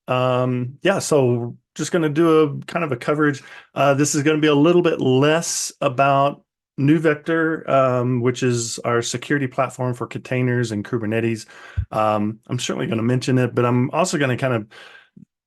Yeah, so just going to do a kind of a coverage. This is going to be a little bit less about NuVector, which is our security platform for containers and Kubernetes. I'm certainly going to mention it, but I'm also going to kind of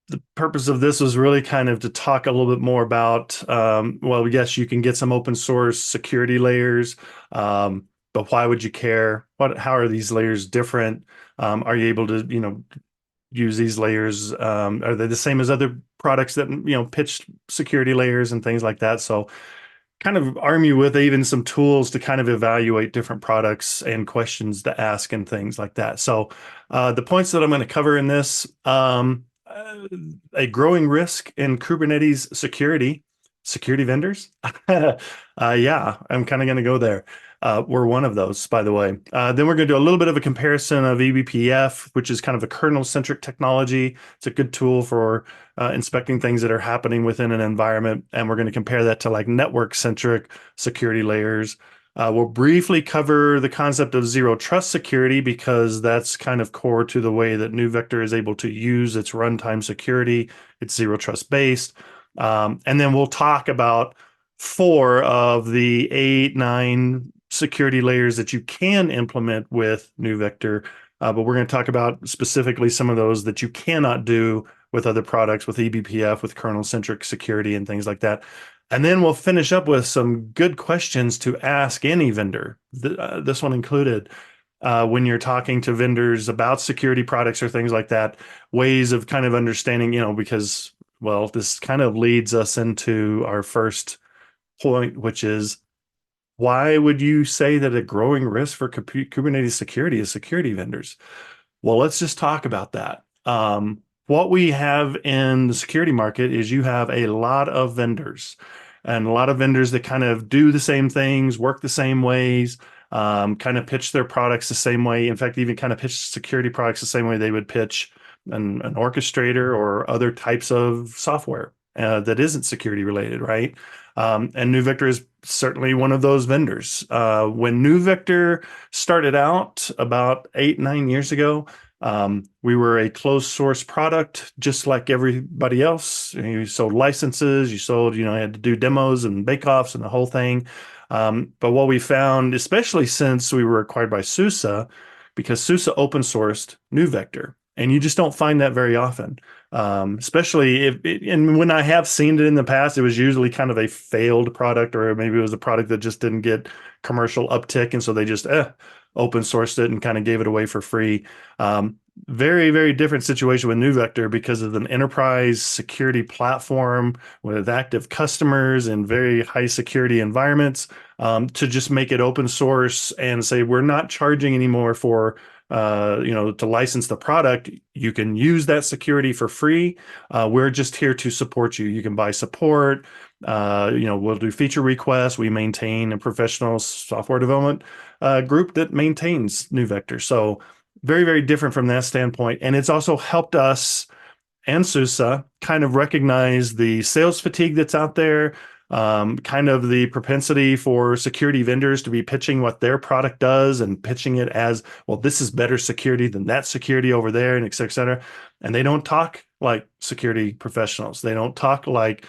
the purpose of this was really kind of to talk a little bit more about, well, yes, you can get some open source security layers, but why would you care? How are these layers different? Are you able to, use these layers? Are they the same as other products that, pitch security layers and things like that? So kind of arm you with even some tools to kind of evaluate different products and questions to ask and things like that. So the points that I'm going to cover in this, a growing risk in Kubernetes security vendors. Yeah, I'm kind of going to go there. We're one of those, by the way. Then we're going to do a little bit of a comparison of eBPF, which is kind of a kernel-centric technology. It's a good tool for inspecting things that are happening within an environment. And we're going to compare that to like network-centric security layers. We'll briefly cover the concept of zero trust security because that's kind of core to the way that NuVector is able to use its runtime security. It's zero trust based. And then we'll talk about 4 of the 8, 9 security layers that you can implement with NuVector. But we're going to talk about specifically some of those that you cannot do with other products, with eBPF, with kernel-centric security and things like that. And then we'll finish up with some good questions to ask any vendor, this one included, when you're talking to vendors about security products or things like that, ways of kind of understanding, because, well, this kind of leads us into our first point, which is why would you say that a growing risk for Kubernetes security is security vendors? Well, let's just talk about that. What we have in the security market is you have a lot of vendors and a lot of vendors that kind of do the same things, work the same ways, kind of pitch their products the same way. In fact, even kind of pitch security products the same way they would pitch an orchestrator or other types of software that isn't security related, right? And NuVector is certainly one of those vendors. When NuVector started out about 8, 9 years ago, we were a closed source product, just like everybody else. You sold licenses, you sold, you had to do demos and bake-offs and the whole thing. But what we found, especially since we were acquired by SUSE, because SUSE open sourced NuVector, and you just don't find that very often. Especially and when I have seen it in the past, it was usually kind of a failed product, or maybe it was a product that just didn't get commercial uptick. And so they just open sourced it and kind of gave it away for free. Very, very different situation with NuVector because of an enterprise security platform with active customers and very high security environments, to just make it open source and say, we're not charging anymore for to license the product. You can use that security for free. We're just here to support you. You can buy support. We'll do feature requests. We maintain a professional software development group that maintains NuVector. So very, very different from that standpoint. And it's also helped us and SUSE kind of recognize the sales fatigue that's out there, kind of the propensity for security vendors to be pitching what their product does and pitching it as, well, this is better security than that security over there, and et cetera, et cetera. And they don't talk like security professionals. They don't talk like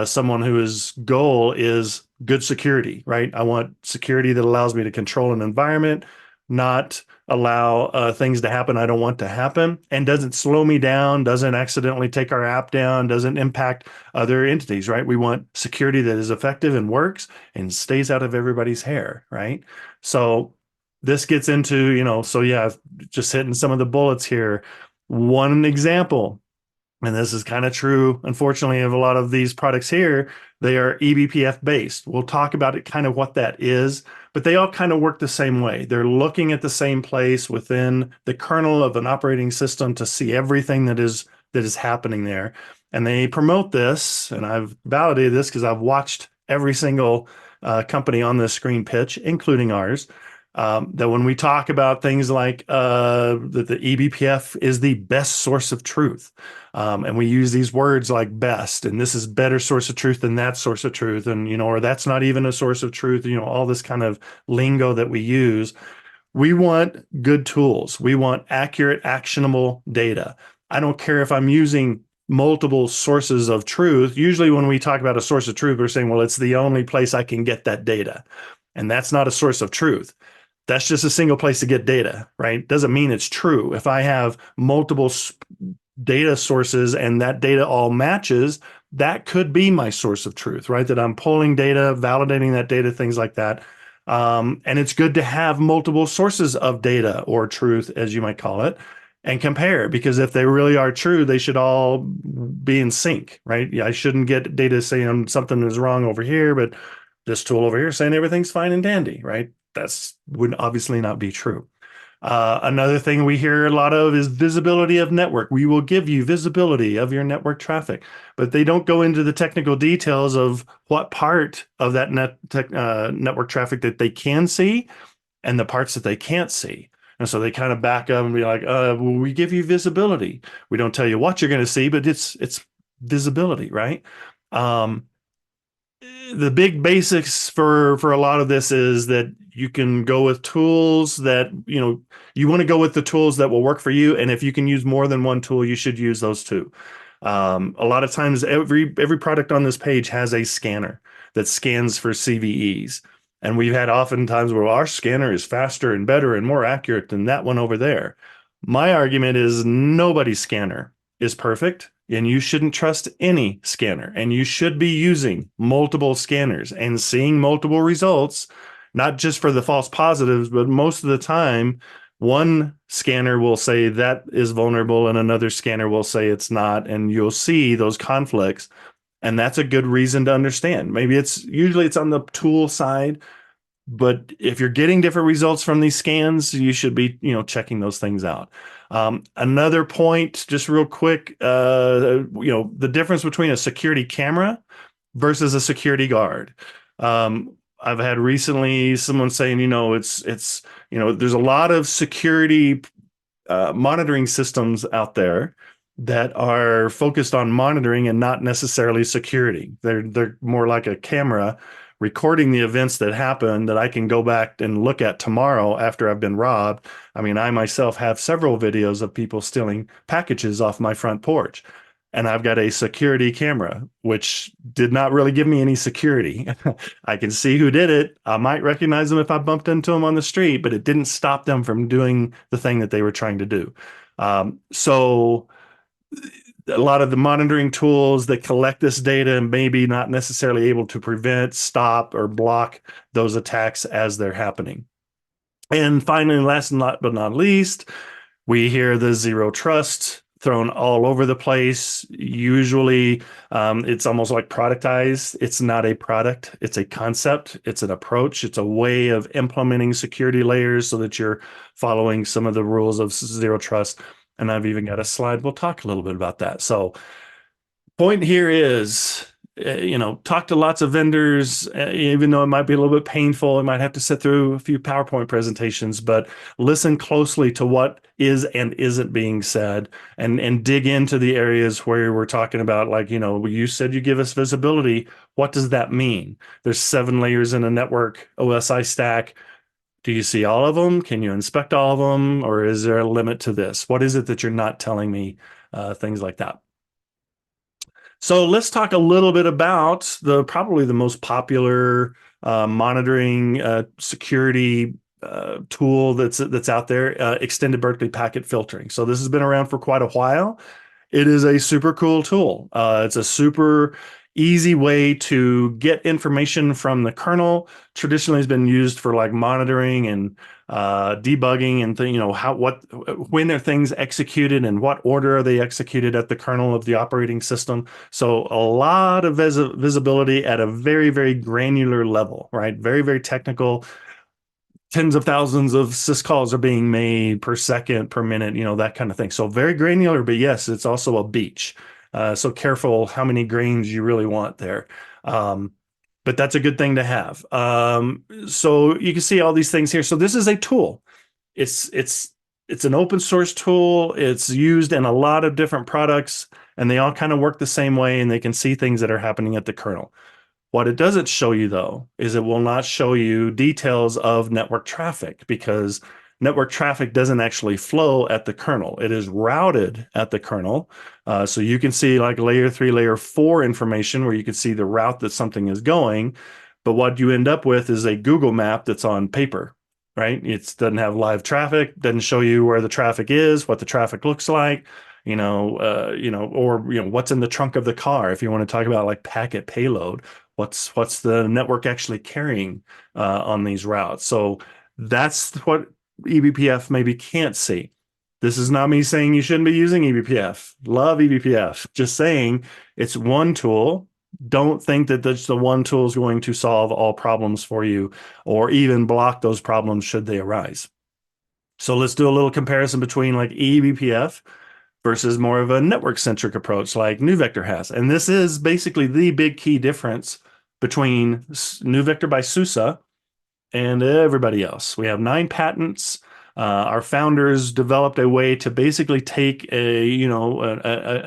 someone whose goal is good security, right? I want security that allows me to control an environment, not allow things to happen I don't want to happen, and doesn't slow me down, doesn't accidentally take our app down, doesn't impact other entities, right? We want security that is effective and works and stays out of everybody's hair, right? So this gets into, so yeah, just hitting some of the bullets here. One example, and this is kind of true, unfortunately, of a lot of these products here, they are eBPF based. We'll talk about it, kind of what that is, but they all kind of work the same way. They're looking at the same place within the kernel of an operating system to see everything that is happening there. And they promote this, and I've validated this because I've watched every single company on this screen pitch, including ours. That when we talk about things like that the eBPF is the best source of truth, and we use these words like best, and this is better source of truth than that source of truth, and or that's not even a source of truth, all this kind of lingo that we use. We want good tools. We want accurate, actionable data. I don't care if I'm using multiple sources of truth. Usually when we talk about a source of truth, we're saying, well, it's the only place I can get that data. And that's not a source of truth. That's just a single place to get data, right? Doesn't mean it's true. If I have multiple data sources and that data all matches, that could be my source of truth, right? That I'm pulling data, validating that data, things like that. And it's good to have multiple sources of data or truth, as you might call it, and compare, because if they really are true, they should all be in sync, right? I shouldn't get data saying something is wrong over here, but this tool over here saying everything's fine and dandy, right? That's would obviously not be true. Another thing we hear a lot of is visibility of network. We will give you visibility of your network traffic, but they don't go into the technical details of what part of that network traffic that they can see and the parts that they can't see. And so they kind of back up and be like, well, we give you visibility. We don't tell you what you're going to see, but it's visibility, right? Um, the big basics for a lot of this is that you can go with tools that, you want to go with the tools that will work for you. And if you can use more than one tool, you should use those two. A lot of times every product on this page has a scanner that scans for CVEs. And we've had oftentimes where our scanner is faster and better and more accurate than that one over there. My argument is nobody's scanner is perfect, and you shouldn't trust any scanner. And you should be using multiple scanners and seeing multiple results, not just for the false positives, but most of the time, one scanner will say that is vulnerable and another scanner will say it's not. And you'll see those conflicts. And that's a good reason to understand. Maybe usually it's on the tool side, but if you're getting different results from these scans, you should be, checking those things out. Another point, just real quick, the difference between a security camera versus a security guard. I've had recently someone saying, there's a lot of security monitoring systems out there that are focused on monitoring and not necessarily security. They're more like a camera recording the events that happen that I can go back and look at tomorrow after I've been robbed. I mean, I myself have several videos of people stealing packages off my front porch. And I've got a security camera, which did not really give me any security. I can see who did it. I might recognize them if I bumped into them on the street, but it didn't stop them from doing the thing that they were trying to do. So a lot of the monitoring tools that collect this data and maybe not necessarily able to prevent, stop, or block those attacks as they're happening. And finally, last but not least, we hear the zero trust thrown all over the place. Usually, it's almost like productized. It's not a product. It's a concept. It's an approach. It's a way of implementing security layers so that you're following some of the rules of zero trust. And I've even got a slide. We'll talk a little bit about that. So point here is, talk to lots of vendors, even though it might be a little bit painful. It might have to sit through a few PowerPoint presentations, but listen closely to what is and isn't being said and dig into the areas where we're talking about, like, you said you give us visibility. What does that mean? There's 7 layers in a network OSI stack. Do you see all of them? Can you inspect all of them? Or is there a limit to this? What is it that you're not telling me? Things like that. So let's talk a little bit about probably the most popular monitoring security tool that's out there, extended Berkeley packet filtering. So this has been around for quite a while. It is a super cool tool. It's a super easy way to get information from the kernel. Traditionally has been used for like monitoring and debugging and when are things executed and what order are they executed at the kernel of the operating system. So a lot of visibility at a very, very granular level, right? Very, very technical. Tens of thousands of syscalls are being made per second, per minute, that kind of thing. So very granular, but yes, it's also a beach. So careful how many grains you really want there. But that's a good thing to have. So you can see all these things here. So this is a tool. It's an open source tool. It's used in a lot of different products, and they all kind of work the same way, and they can see things that are happening at the kernel. What it doesn't show you, though, is it will not show you details of network traffic, because network traffic doesn't actually flow at the kernel. It is routed at the kernel. So you can see like layer 3, layer 4 information where you can see the route that something is going. But what you end up with is a Google map that's on paper, right? It doesn't have live traffic, doesn't show you where the traffic is, what the traffic looks like, or what's in the trunk of the car. If you want to talk about like packet payload, what's the network actually carrying on these routes? So that's what eBPF maybe can't see. This is not me saying you shouldn't be using eBPF. Love eBPF. Just saying it's one tool. Don't think that that's the one tool is going to solve all problems for you or even block those problems should they arise. So let's do a little comparison between like eBPF versus more of a network-centric approach like NeuVector has. And this is basically the big key difference between NeuVector by SUSE and everybody else. We have 9 patents. Our founders developed a way to basically take a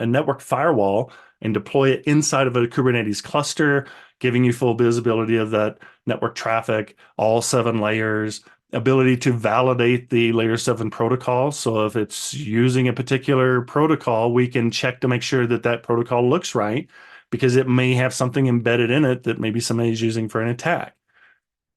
network firewall and deploy it inside of a Kubernetes cluster, giving you full visibility of that network traffic, all 7 layers, ability to validate the layer 7 protocol. So if it's using a particular protocol, we can check to make sure that that protocol looks right, because it may have something embedded in it that maybe somebody's using for an attack,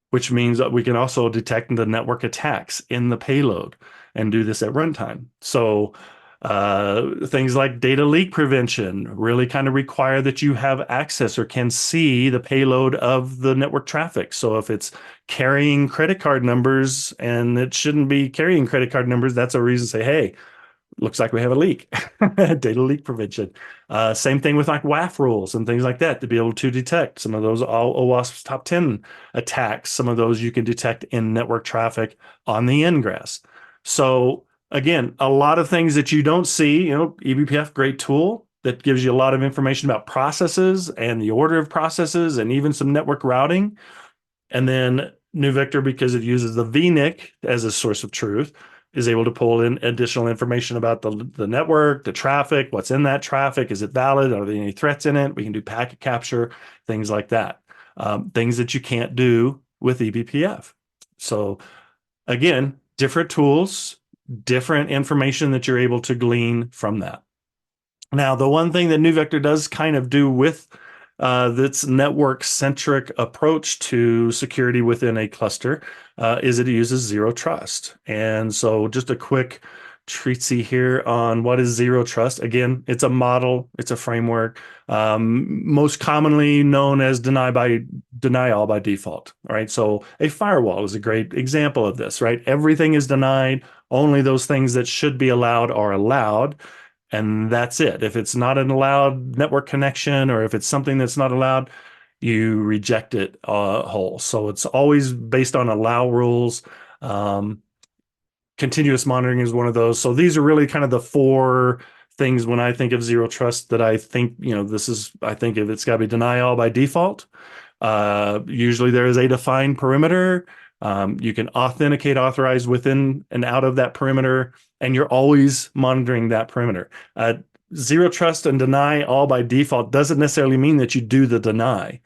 which means that we can also detect the network attacks in the payload and do this at runtime. So things like data leak prevention really kind of require that you have access or can see the payload of the network traffic. So if it's carrying credit card numbers and it shouldn't be carrying credit card numbers, that's a reason to say, hey, looks like we have a leak. Data leak prevention. Same thing with like WAF rules and things like that to be able to detect some of those OWASP's top 10 attacks. Some of those you can detect in network traffic on the ingress. So again, a lot of things that you don't see, eBPF, great tool that gives you a lot of information about processes and the order of processes and even some network routing. And then NeuVector, because it uses the VNIC as a source of truth, is able to pull in additional information about the network, the traffic, what's in that traffic, is it valid, are there any threats in it? We can do packet capture, things like that. Things that you can't do with eBPF. So again, different tools, different information that you're able to glean from that. Now, the one thing that NeuVector does kind of do with this network-centric approach to security within a cluster is it uses zero trust. And so just a quick Tracy here on what is zero trust. Again, it's a model, it's a framework, most commonly known as deny all by default, right? So a firewall is a great example of this, right? Everything is denied, only those things that should be allowed are allowed. And that's it. If it's not an allowed network connection or if it's something that's not allowed, you reject it whole. So it's always based on allow rules. Continuous monitoring is one of those. So these are really kind of the 4 things when I think of zero trust that I think, I think if it's got to be deny all by default. Usually there is a defined perimeter. You can authenticate, authorize within and out of that perimeter, and you're always monitoring that perimeter. Zero trust and deny all by default doesn't necessarily mean that you do the deny.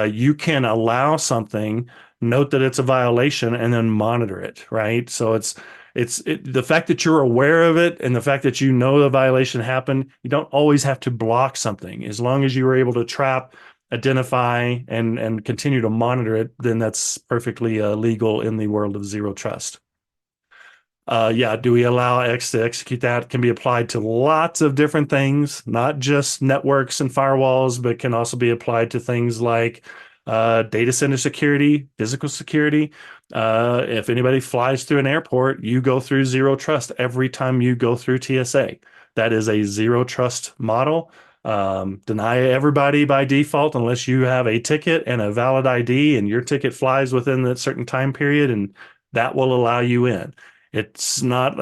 You can allow something, note that it's a violation, and then monitor it, right? So it's the fact that you're aware of it and the fact that you know the violation happened, you don't always have to block something. As long as you were able to trap, identify, and continue to monitor it, then that's perfectly legal in the world of zero trust. Do we allow X to execute that? It can be applied to lots of different things, not just networks and firewalls, but can also be applied to things like data center security, physical security. If anybody flies through an airport, you go through zero trust every time you go through TSA. That is a zero trust model. Deny everybody by default unless you have a ticket and a valid ID and your ticket flies within that certain time period, and that will allow you in. It's not,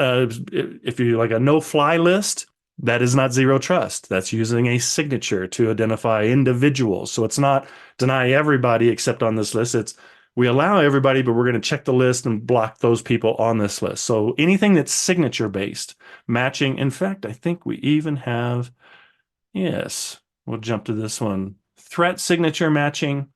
if you're like a no-fly list, that is not zero trust. That's using a signature to identify individuals. So it's not deny everybody except on this list. It's we allow everybody, but we're going to check the list and block those people on this list. So anything that's signature-based, matching. In fact, I think we even have, yes, we'll jump to this one. Threat signature matching.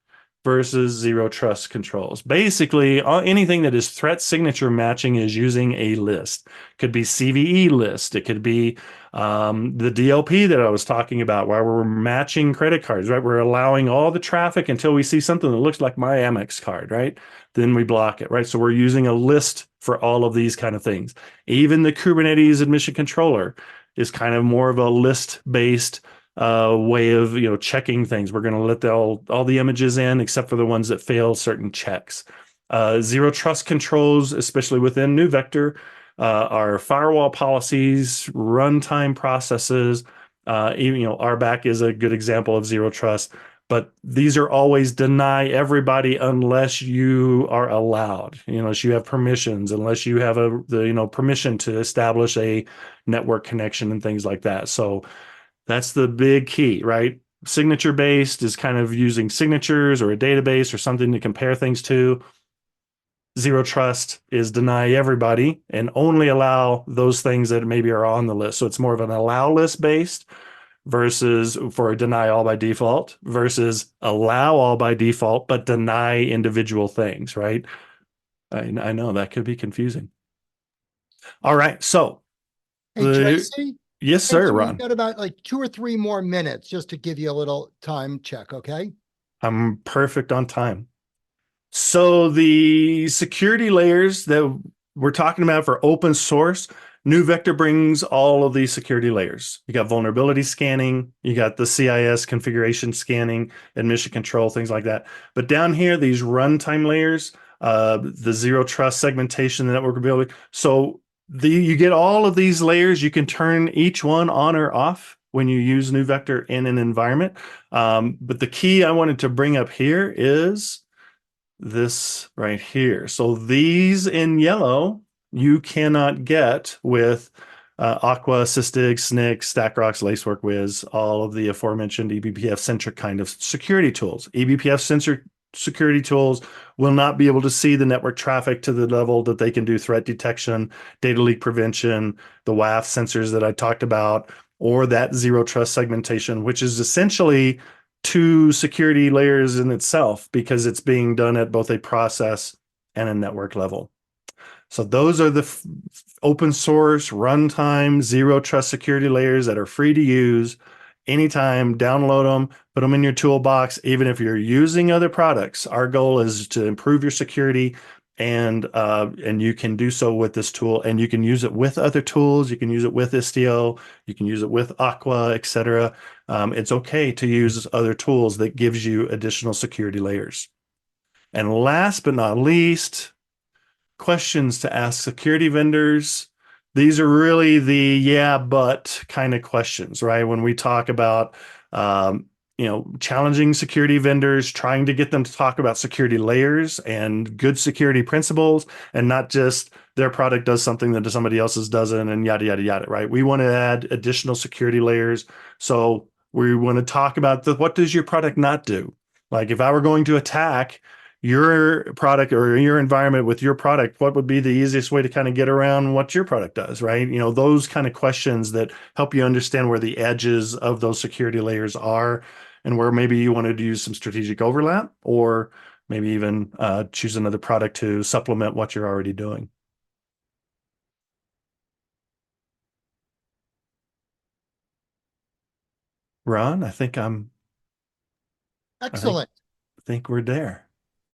versus zero trust controls. Basically, anything that is threat signature matching is using a list. Could be CVE list. It could be the DLP that I was talking about, where we're matching credit cards, right? We're allowing all the traffic until we see something that looks like my Amex card, right? Then we block it, right? So we're using a list for all of these kind of things. Even the Kubernetes admission controller is kind of more of a list-based way of checking things. We're going to let all the images in except for the ones that fail certain checks. Zero trust controls, especially within NuVector, are firewall policies, runtime processes. Even, RBAC is a good example of zero trust. But these are always deny everybody unless you are allowed, unless you have permissions, unless you have the permission to establish a network connection and things like that. So that's the big key, right? Signature based is kind of using signatures or a database or something to compare things to. Zero trust is deny everybody and only allow those things that maybe are on the list. So it's more of an allow list based versus for a deny all by default versus allow all by default, but deny individual things, right? I know that could be confusing. All right. So Hey, the, Tracy. yes, sir, Tracy, we've Ron. got about like 2 or 3 more minutes just to give you a little time check, okay? I'm perfect on time. So the security layers that we're talking about for open source, NuVector brings all of these security layers. You got vulnerability scanning, you got the CIS configuration scanning, admission control, things like that. But down here, these runtime layers, the zero trust segmentation, the network ability. So you get all of these layers. You can turn each one on or off when you use NuVector in an environment. But the key I wanted to bring up here is this right here. So these in yellow, you cannot get with Aqua, Sysdig, SNCC, StackRox, Lacework Wiz, all of the aforementioned eBPF centric kind of security tools. eBPF centric security tools will not be able to see the network traffic to the level that they can do threat detection, data leak prevention, the WAF sensors that I talked about, or that zero trust segmentation, which is essentially two security layers in itself because it's being done at both a process and a network level. So those are the open source, runtime, zero trust security layers that are free to use anytime. Download them, put them in your toolbox. Even if you're using other products, our goal is to improve your security, and you can do so with this tool, and you can use it with other tools. You can use it with Istio, you can use it with Aqua, etc. It's okay to use other tools that gives you additional security layers. And last but not least, questions to ask security vendors. These are really the yeah, but kind of questions, right? When we talk about, challenging security vendors, trying to get them to talk about security layers and good security principles, and not just their product does something that somebody else's doesn't, and yada, yada, yada, right? We want to add additional security layers. So we want to talk about what does your product not do? Like if I were going to attack your product or your environment with your product, what would be the easiest way to kind of get around what your product does, right? Those kind of questions that help you understand where the edges of those security layers are and where maybe you wanted to use some strategic overlap or maybe even choose another product to supplement what you're already doing. Ron, I think Excellent. we're there.